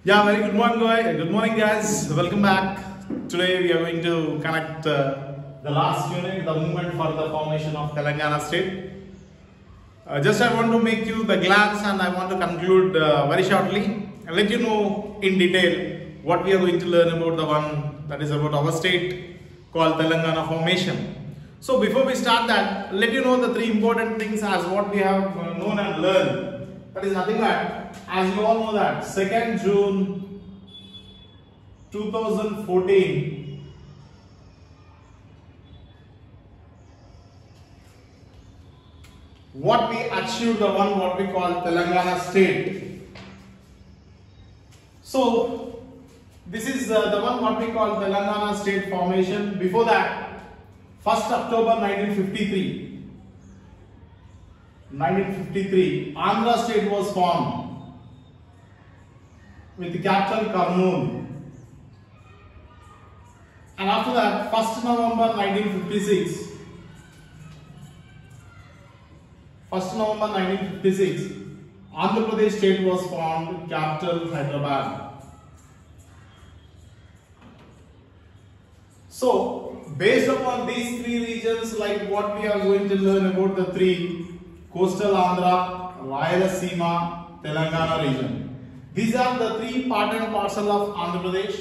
Yeah, very good morning, guys. Good morning, guys. Welcome back. Today we are going to connect the last unit, the movement for the formation of Telangana state. Just I want to make you the glance, and I want to conclude very shortly and let you know in detail what we are going to learn about the one that is about our state called Telangana formation. So before we start that, let you know the three important things as what we have known and learned. That is nothing but, as you all know that 2nd June 2014 what we achieved, the one what we call Telangana state. So this is the one what we call Telangana state formation. Before that, 1st October 1953, Andhra state was formed with the capital Kurnool. And after that, 1st November 1956, Andhra Pradesh state was formed, capital Hyderabad. So, based upon these three regions, like what we are going to learn about the three, coastal Andhra, Rayalaseema, Telangana region. These are the three part and parcel of Andhra Pradesh.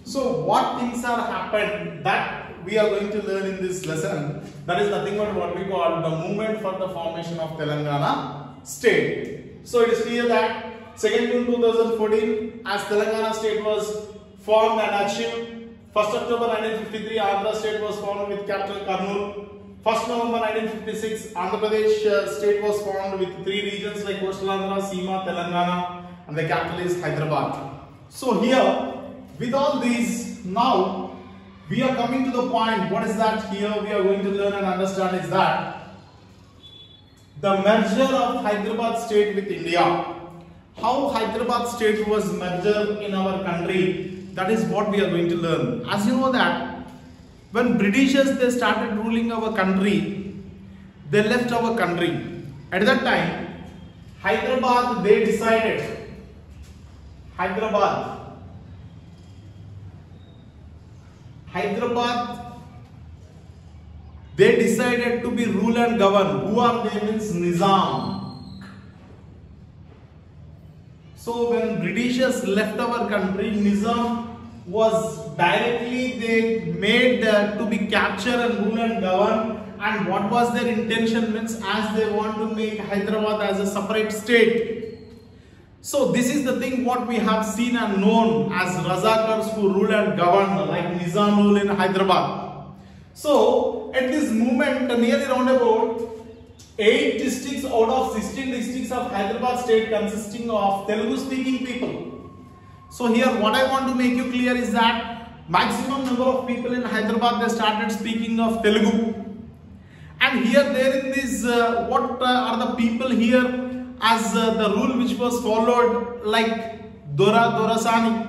So what things are happened that we are going to learn in this lesson, that is nothing but what we call the movement for the formation of Telangana state. So it is clear that 2nd June 2014 as Telangana state was formed and achieved. 1st October 1953 Andhra state was formed with capital Kurnool. 1st November 1956 Andhra Pradesh state was formed with three regions like coastal Andhra, Seema, Telangana, and the capital is Hyderabad. So here, with all these, now we are coming to the point. What is that here we are going to learn and understand is that the merger of Hyderabad state with India. How Hyderabad state was merged in our country, that is what we are going to learn. As you know that when Britishers they started ruling our country, they left our country. At that time, Hyderabad they decided. Hyderabad, they decided to be rule and govern. Who are they? Means Nizam. So when Britishers left our country, Nizam was directly they made to be capture and rule and govern. And what was their intention? Means as they want to make Hyderabad as a separate state. So this is the thing what we have seen and known as Razakars who rule and govern, like Nizam rule in Hyderabad. So at this moment, nearly around about 8 districts out of 16 districts of Hyderabad state consisting of Telugu speaking people. So here what I want to make you clear is that maximum number of people in Hyderabad they started speaking of Telugu. And here there in this what are the people here as the rule which was followed like Dorasani.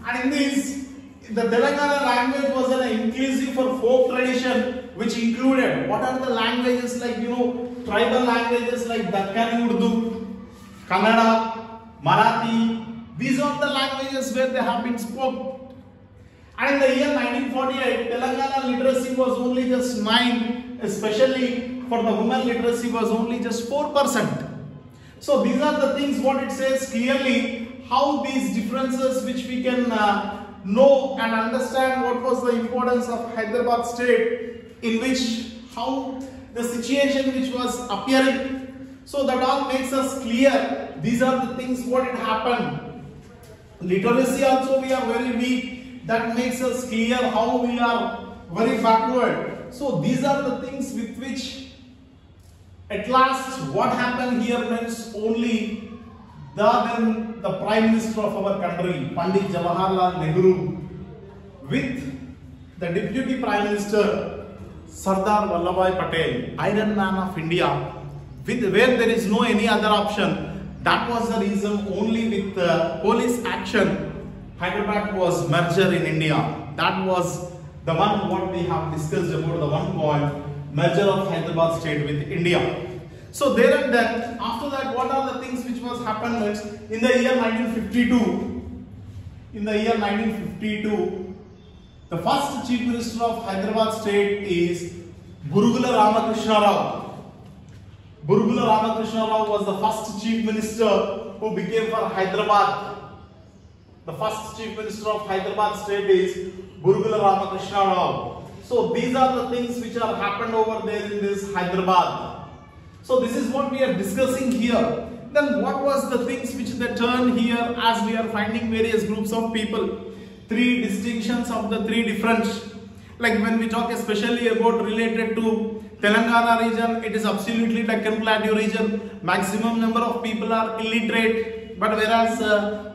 And in this, the Telangana language was an inclusive for folk tradition which included, what are the languages like, tribal languages like Dakkani Urdu, Kannada, Marathi. These are the languages where they have been spoken. And in the year 1948, Telangana literacy was only just 9, especially for the women literacy was only just 4%. So these are the things what it says clearly, how these differences which we can know and understand what was the importance of Hyderabad state, in which how the situation which was appearing. So that all makes us clear. These are the things what it happened. Literacy also we are very weak. That makes us clear how we are very backward. So these are the things with which at last what happened here means only the Prime Minister of our country, Pandit Jawaharlal Nehru, with the Deputy Prime Minister Sardar Vallabhbhai Patel, Iron Man of India, where there is no any other option. That was the reason only with police action Hyderabad was merged in India. That was the one what we have discussed about, the one called merger of Hyderabad state with India. So there and then, after that, what are the things which was happened next? In the year 1952, the first Chief Minister of Hyderabad state is Burugula Ramakrishna Rao. Burugula Ramakrishna Rao was the first Chief Minister who became for Hyderabad. The first Chief Minister of Hyderabad state is Burugula Ramakrishna Rao. So these are the things which are happened over there in this Hyderabad. So this is what we are discussing here. Then what was the things which they turn here, as we are finding various groups of people. Three distinctions of the three different. Like when we talk especially about related to Telangana region, it is absolutely Deccan Plateau region. Maximum number of people are illiterate. But whereas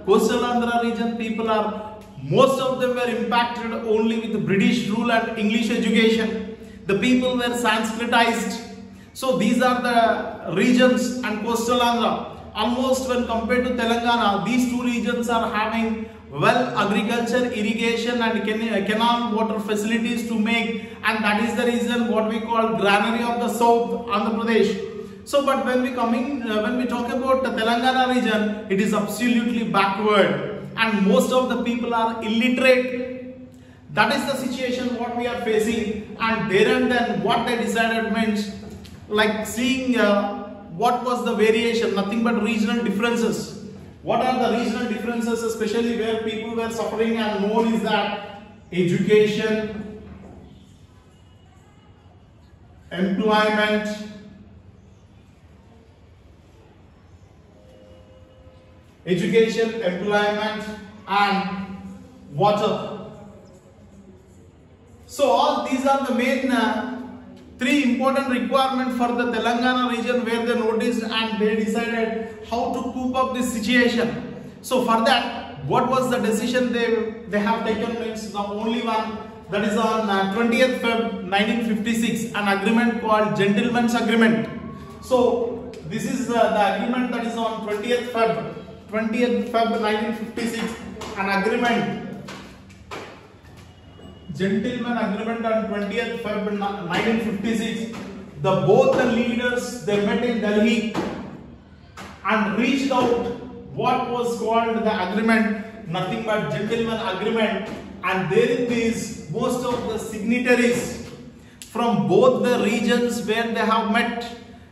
coastal Andhra region, people are, most of them were impacted only with the British rule and English education. The people were Sanskritized. So these are the regions, and coastal Andhra. Almost when compared to Telangana, these two regions are having well agriculture, irrigation and canal water facilities to make, and that is the reason what we call granary of the South, Andhra Pradesh. So but when we talk about the Telangana region, it is absolutely backward and most of the people are illiterate. That is the situation what we are facing, and there and then what they decided means like seeing what was the variation, nothing but regional differences. What are the regional differences, especially where people were suffering and known is that education, employment, and water. So all these are the main three important requirements for the Telangana region where they noticed and they decided how to cope up this situation. So for that, what was the decision they have taken? It's the only one, that is on 20th Feb 1956, an agreement called Gentleman's Agreement. So this is the agreement that is on 20th Feb 1956, an agreement. Gentleman Agreement on 20th Feb 1956. Both the leaders, they met in Delhi and reached out what was called the agreement, nothing but Gentleman Agreement, and therein these most of the signatories from both the regions where they have met,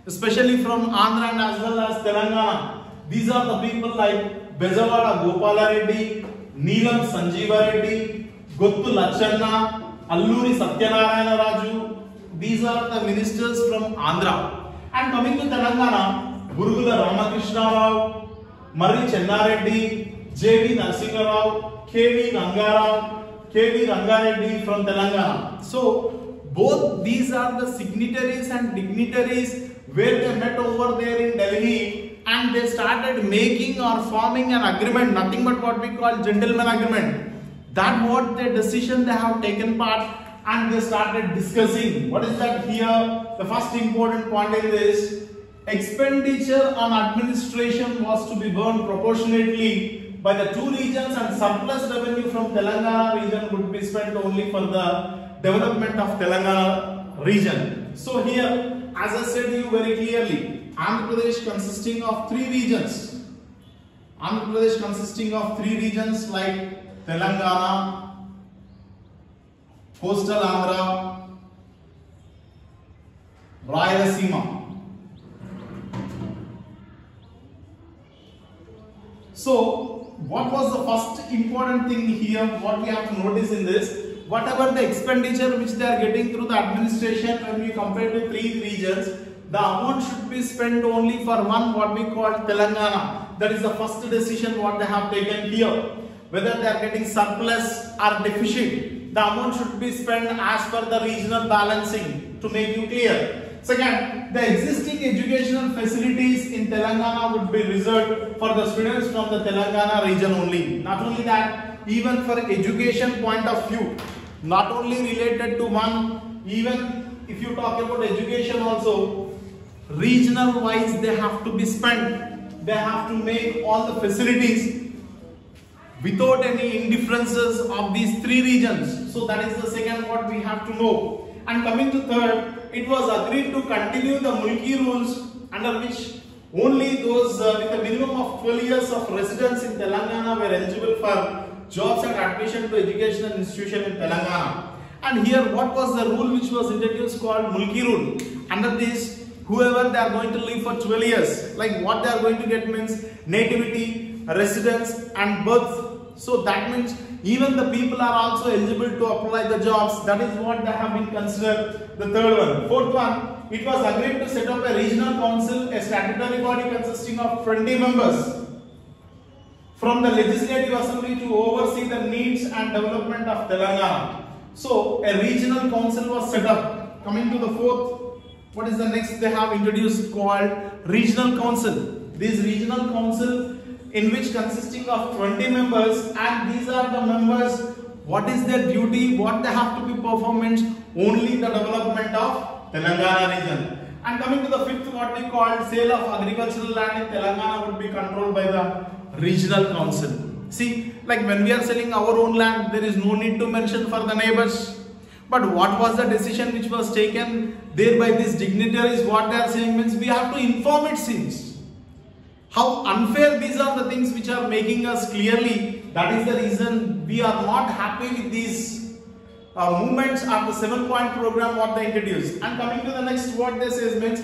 especially from Andhra and as well as Telangana. These are the people like Bezawada Gopala Reddy, Neelam Sanjeeva Reddy, Gottu Lachanna, Alluri Satyanarayana Raju. These are the ministers from Andhra. And coming to Telangana, Burugula Ramakrishna Rao, Marri Chennareddy, J.V. Narasimha Rao, K.V. Rangareddy from Telangana. So both these are the signatories and dignitaries where they met over there in Delhi, and they started making or forming an agreement, nothing but what we call Gentleman Agreement. That what the decision they have taken part, and they started discussing. What is that here? The first important point in this, expenditure on administration was to be borne proportionately by the two regions, and surplus revenue from Telangana region would be spent only for the development of Telangana region. So here, as I said you very clearly, Andhra Pradesh consisting of three regions. Andhra Pradesh consisting of three regions like Telangana, Coastal Andhra, Rayalaseema. So, what was the first important thing here? What we have to notice in this, whatever the expenditure which they are getting through the administration, when we compare to three regions, the amount should be spent only for one, what we call Telangana. That is the first decision what they have taken here. Whether they are getting surplus or deficit, the amount should be spent as per the regional balancing, to make you clear. Second, the existing educational facilities in Telangana would be reserved for the students from the Telangana region only. Not only that, even for education point of view, not only related to one, even if you talk about education also, regional wise they have to be spent. They have to make all the facilities without any indifferences of these three regions. So that is the second what we have to know. And coming to third, it was agreed to continue the Mulki rules under which only those with a minimum of 12 years of residence in Telangana were eligible for jobs and admission to educational institution in Telangana. And here what was the rule which was introduced called Mulki rule? Under this, whoever they are going to live for 12 years, like what they are going to get means nativity, residence and birth. So that means even the people are also eligible to apply the jobs. That is what they have been considered. The third one. Fourth one, it was agreed to set up a regional council, a statutory body consisting of 20 members from the Legislative Assembly to oversee the needs and development of Telangana. So a regional council was set up. Coming to the fourth, what is the next they have introduced called regional council. This regional council in which consisting of 20 members, and these are the members, what is their duty, what they have to be performance, only the development of Telangana region. And coming to the fifth, what we call sale of agricultural land in Telangana would be controlled by the regional council. See, like when we are selling our own land, there is no need to mention for the neighbors. But what was the decision which was taken there by these dignitaries? What they are saying means we have to inform it since. How unfair these are the things which are making us clearly. That is the reason we are not happy with these movements of the 7-point program what they introduced. And coming to the next, what they say means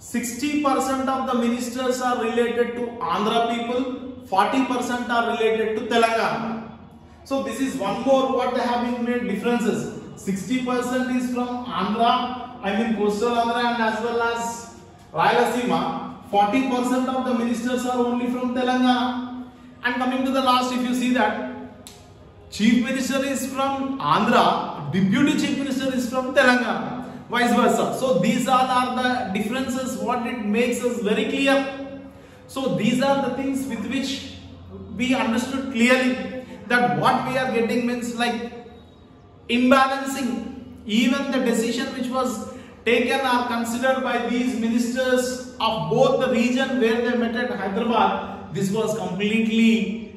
60% of the ministers are related to Andhra people, 40% are related to Telangana. So this is one more what they have been made differences. 60% is from Andhra, I mean coastal Andhra and as well as Rayalaseema. 40% of the ministers are only from Telangana. And coming to the last, if you see that Chief Minister is from Andhra, Deputy Chief Minister is from Telangana, vice versa. So these all are the differences what it makes us very clear. So these are the things with which we understood clearly that what we are getting means like imbalancing. Even the decision which was taken or considered by these ministers of both the region where they met at Hyderabad, this was completely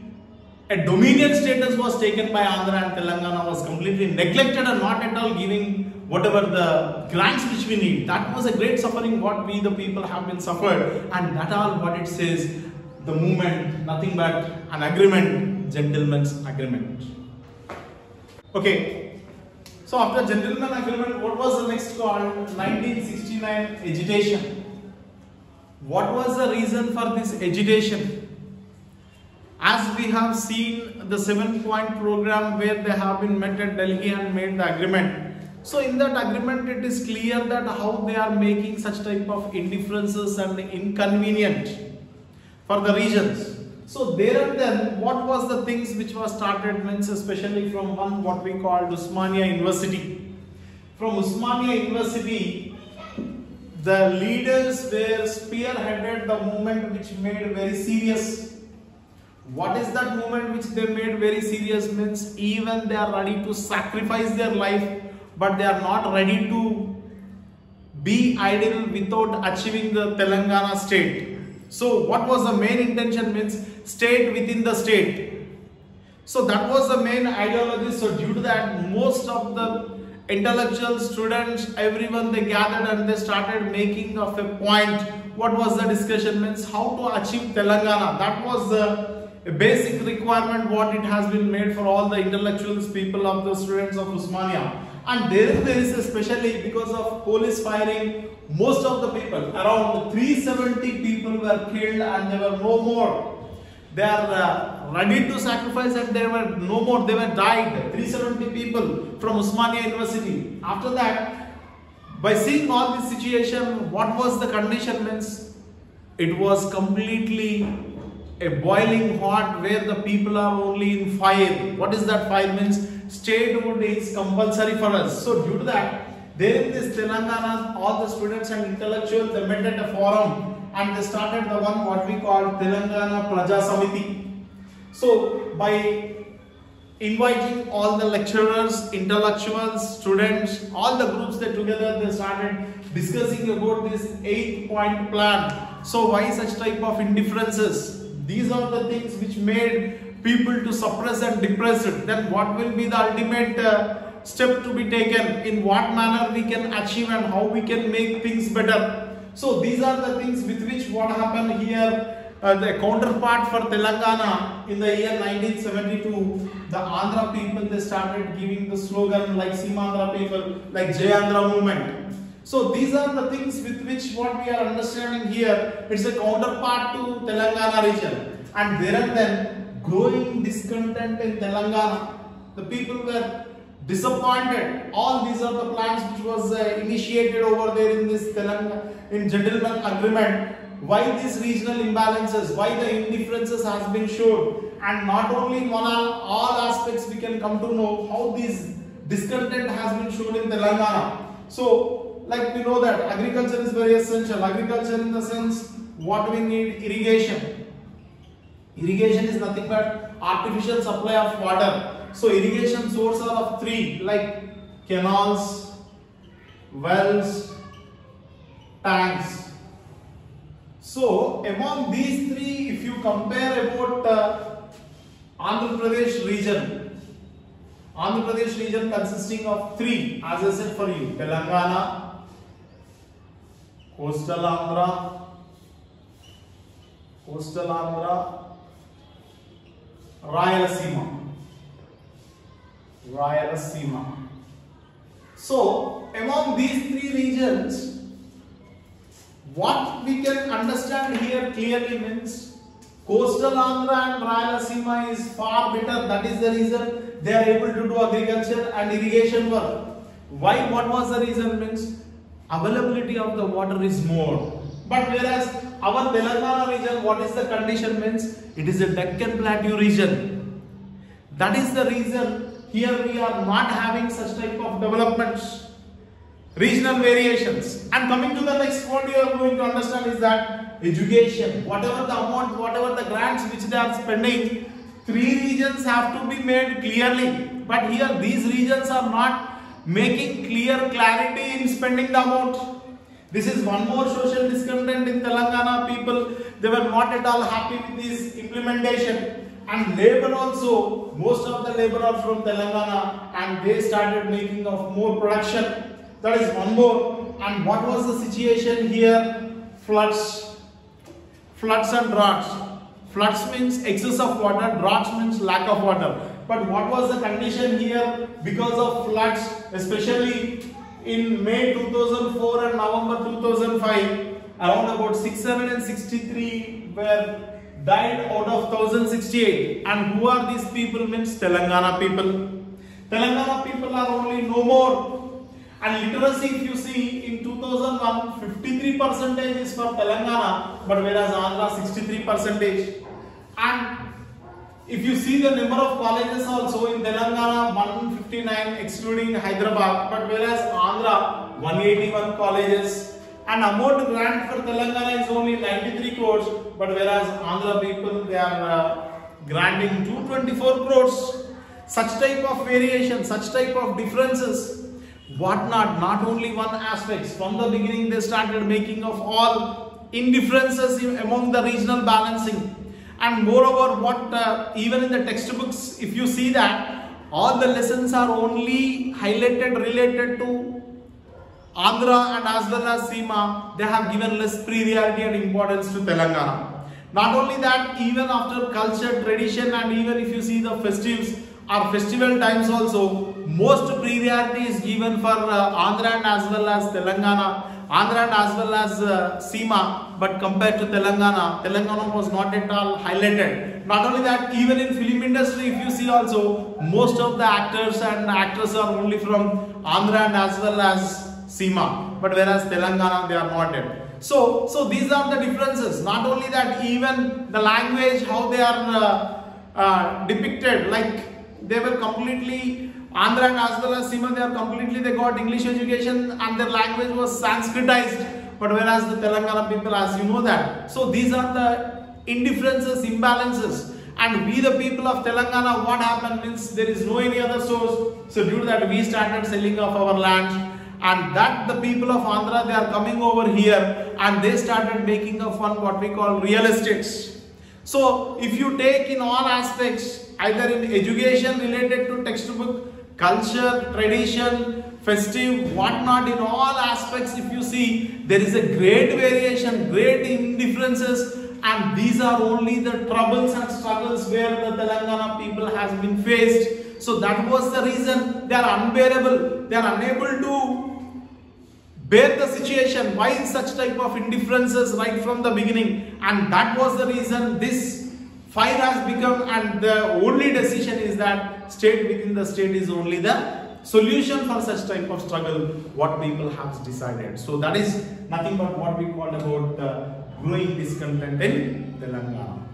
a dominion status was taken by Andhra, and Telangana was completely neglected and not at all giving whatever the grants which we need. That was a great suffering what we the people have been suffered, and that all what it says, the movement, nothing but an agreement, gentleman's agreement. Okay. So after gentleman agreement, what was the next called? 1969 agitation. What was the reason for this agitation? As we have seen the 7-point program where they have been met at Delhi and made the agreement. So in that agreement, it is clear that how they are making such type of indifferences and inconvenient for the regions. So there and then, what was the things which was started means especially from one what we called Osmania University. From Osmania University, the leaders were spearheaded the movement which made very serious. What is that movement which they made very serious means even they are ready to sacrifice their life, but they are not ready to be idle without achieving the Telangana state. So what was the main intention means state within the state. So that was the main ideology. So due to that, most of the intellectual students, everyone they gathered and they started making of a point. What was the discussion means how to achieve Telangana. That was the basic requirement what it has been made for all the intellectuals, people of the students of Osmania. And there is especially because of police firing, most of the people, around 370 people were killed and there were no more. They are ready to sacrifice and there were no more, they were died. 370 people from Osmania University. After that, by seeing all this situation, what was the condition means? It was completely a boiling hot where the people are only in fire. What is that fire means? Statehood is compulsory for us. So due to that, there in this Telangana, all the students and intellectuals they met at a forum and they started the one what we call Telangana Praja Samiti. So by inviting all the lecturers, intellectuals, students, all the groups they together they started discussing about this 8-point plan. So why such type of indifferences? These are the things which made people to suppress and depress it. Then what will be the ultimate step to be taken? In what manner we can achieve and how we can make things better? So these are the things with which what happened here. The counterpart for Telangana in the year 1972, the Andhra people, they started giving the slogan like Seemandhra people, like Jai Andhra movement. So these are the things with which what we are understanding here. It's a counterpart to Telangana region, and there and then growing discontent in Telangana. The people were disappointed. All these are the plans which was initiated over there in this Telangana in gentleman agreement. Why these regional imbalances, why the indifferences has been shown, and not only in all aspects we can come to know how this discontent has been shown in Telangana. So like we know that agriculture is very essential. Agriculture in the sense what we need, irrigation. Irrigation is nothing but artificial supply of water. So irrigation sources are of three, like canals, wells, tanks. So among these three, if you compare about Andhra Pradesh region consisting of three, as I said for you, Telangana, Coastal Andhra, Rayalaseema. So among these three regions, what we can understand here clearly means Coastal Andhra and Rayalaseema is far better. That is the reason they are able to do agriculture and irrigation work. Why? What was the reason? Means availability of the water is more. But whereas our Telangana region, what is the condition? Means it is a Deccan Plateau region. That is the reason here we are not having such type of developments. Regional variations. And coming to the next point, you are going to understand is that education, whatever the amount, whatever the grants which they are spending, three regions have to be made clearly. But here these regions are not making clear clarity in spending the amount. This is one more social discontent in Telangana people. They were not at all happy with this implementation. And labor also, most of the labor are from Telangana, and they started making of more production. That is one more. And what was the situation here? Floods and droughts. Floods means excess of water, droughts means lack of water. But what was the condition here? Because of floods, especially in May 2004 and November 2005, around about 663 were died out of 1068. And who are these people? Means Telangana people. Telangana people are only no more. And literacy, if you see, in 2001, 53% is for Telangana, but whereas Andhra 63%. And if you see the number of colleges also in Telangana, 159 excluding Hyderabad, but whereas Andhra 181 colleges. And amount grant for Telangana is only 93 crores, but whereas Andhra people, they are granting 224 crores. Such type of variation, such type of differences. What not only one aspect. From the beginning they started making of all indifferences among the regional balancing. And moreover, what even in the textbooks, if you see that all the lessons are only highlighted related to Andhra and as well as Seema, they have given less priority and importance to Telangana. Not only that, even after culture, tradition, and even if you see the festives or festival times also, most priority is given for Andhra and as well as Telangana, Andhra and as well as Seema, but compared to Telangana, Telangana was not at all highlighted. Not only that, even in film industry, if you see also, most of the actors and actresses are only from Andhra and as well as Seema, but whereas Telangana, they are not yet. So these are the differences. Not only that, even the language, how they are depicted, like they were completely, Andhra and as well as Seema, they got English education and their language was Sanskritized, but whereas the Telangana people, as you know that. So these are the indifferences, imbalances. And we the people of Telangana, what happened means there is no any other source. So due to that, we started selling off our land. And that the people of Andhra, they are coming over here and they started making of one what we call real estates. So if you take in all aspects, either in education related to textbook, culture, tradition, festive, whatnot, in all aspects, if you see, there is a great variation, great indifferences, and these are only the troubles and struggles where the Telangana people has been faced. So that was the reason they are unbearable, they are unable to bear the situation. Why such type of indifferences right from the beginning? And that was the reason this fire has become, and the only decision is that state within the state is only the solution for such type of struggle what people have decided. So that is nothing but what we call about the growing discontent in Telangana.